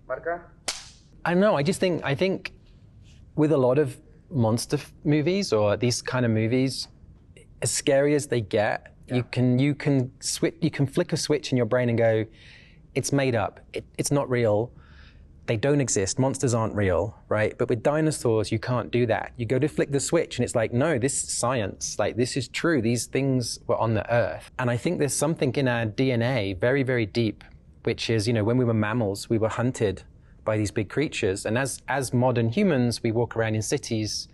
Marca? I don't know. I think with a lot of monster movies or these kind of movies, as scary as they get, you can flick a switch in your brain and go, it's made up. It's not real. They don't exist. Monsters aren't real, right? But with dinosaurs, you can't do that. You go to flick the switch and it's like, no, this is science. Like, this is true. These things were on the earth. And I think there's something in our DNA very, very deep, which is, when we were mammals, we were hunted by these big creatures. And as modern humans, we walk around in cities.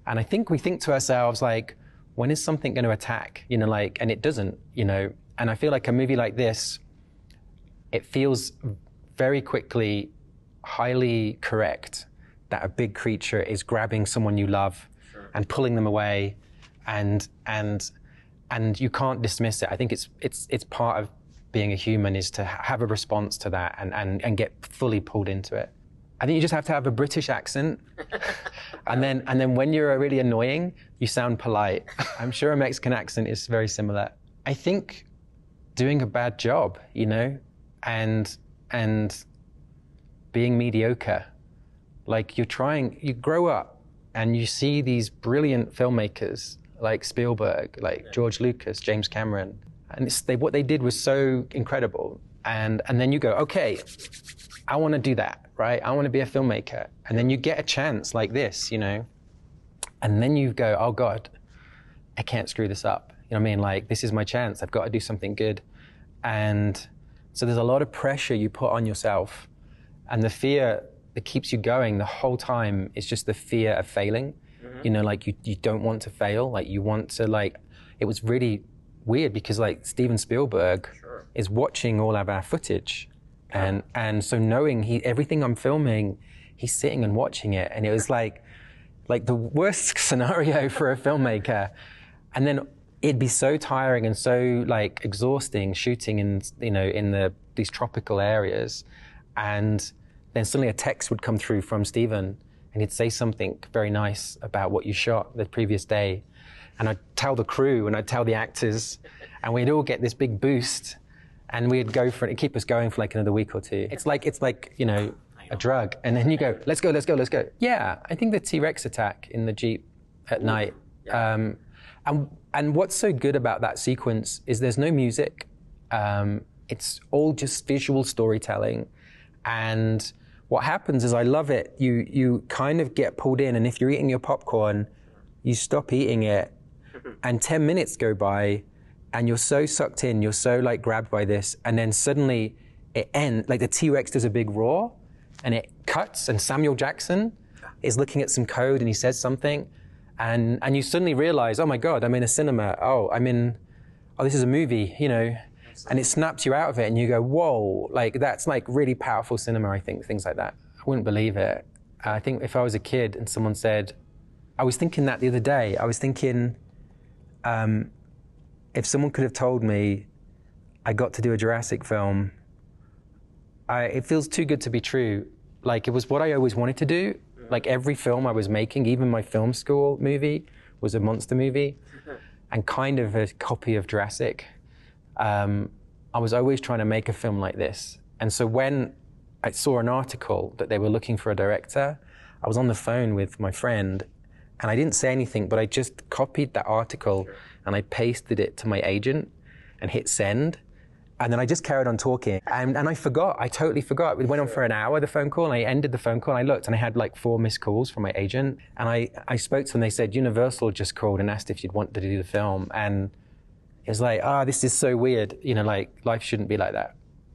And I think we think to ourselves, like, when is something going to attack? And it doesn't, And I feel like a movie like this, it feels very quickly highly correct that a big creature is grabbing someone you love and pulling them away, and you can't dismiss it. I think it's part of being a human is to have a response to that and get fully pulled into it. I think you just have to have a British accent, and then when you're really annoying, you sound polite. I'm sure a Mexican accent is very similar. I think doing a bad job, and being mediocre. Like you grow up and you see these brilliant filmmakers like Spielberg, like George Lucas, James Cameron, and what they did was so incredible. And then you go, okay, I want to do that, right? I want to be a filmmaker. And then you get a chance like this, and then you go, oh God, I can't screw this up. You know what I mean? Like, this is my chance. I've got to do something good. And so there's a lot of pressure you put on yourself. And the fear that keeps you going the whole time is just the fear of failing. Mm-hmm. Like you don't want to fail. Like you want to, it was really weird because like Steven Spielberg is watching all of our footage. And so knowing everything I'm filming, he's sitting and watching it. And it was like the worst scenario for a filmmaker. And then it'd be so tiring and so exhausting shooting in, these tropical areas. And then suddenly a text would come through from Steven and he'd say something very nice about what you shot the previous day. And I'd tell the crew and I'd tell the actors and we'd all get this big boost and we'd go for it and keep us going for another week or two. It's like, a drug. And then you go, let's go. Yeah, I think the T-Rex attack in the Jeep at night. Yeah. And what's so good about that sequence is there's no music. It's all just visual storytelling. And what happens is I love it. You kind of get pulled in, and if you're eating your popcorn, you stop eating it, and 10 minutes go by, and you're so sucked in, you're so grabbed by this, and then suddenly it ends. Like the T-Rex does a big roar, and it cuts, and Samuel Jackson is looking at some code, and he says something, and you suddenly realize, oh my God, I'm in a cinema. Oh, this is a movie, And it snaps you out of it and you go, whoa, that's really powerful cinema, I think, things like that. I wouldn't believe it. I think if I was a kid and someone said, I was thinking that the other day, I was thinking, if someone could have told me I got to do a Jurassic film, it feels too good to be true. It was what I always wanted to do. Every film I was making, even my film school movie was a monster movie and kind of a copy of Jurassic. I was always trying to make a film like this. And so when I saw an article that they were looking for a director, I was on the phone with my friend and I didn't say anything, but I just copied that article and I pasted it to my agent and hit send. And then I just carried on talking. And I forgot, I totally forgot. It went on for an hour, the phone call, and I ended the phone call and I looked and I had 4 missed calls from my agent. And I spoke to them, they said, Universal just called and asked if you'd want to do the film. And it was this is so weird, life shouldn't be like that.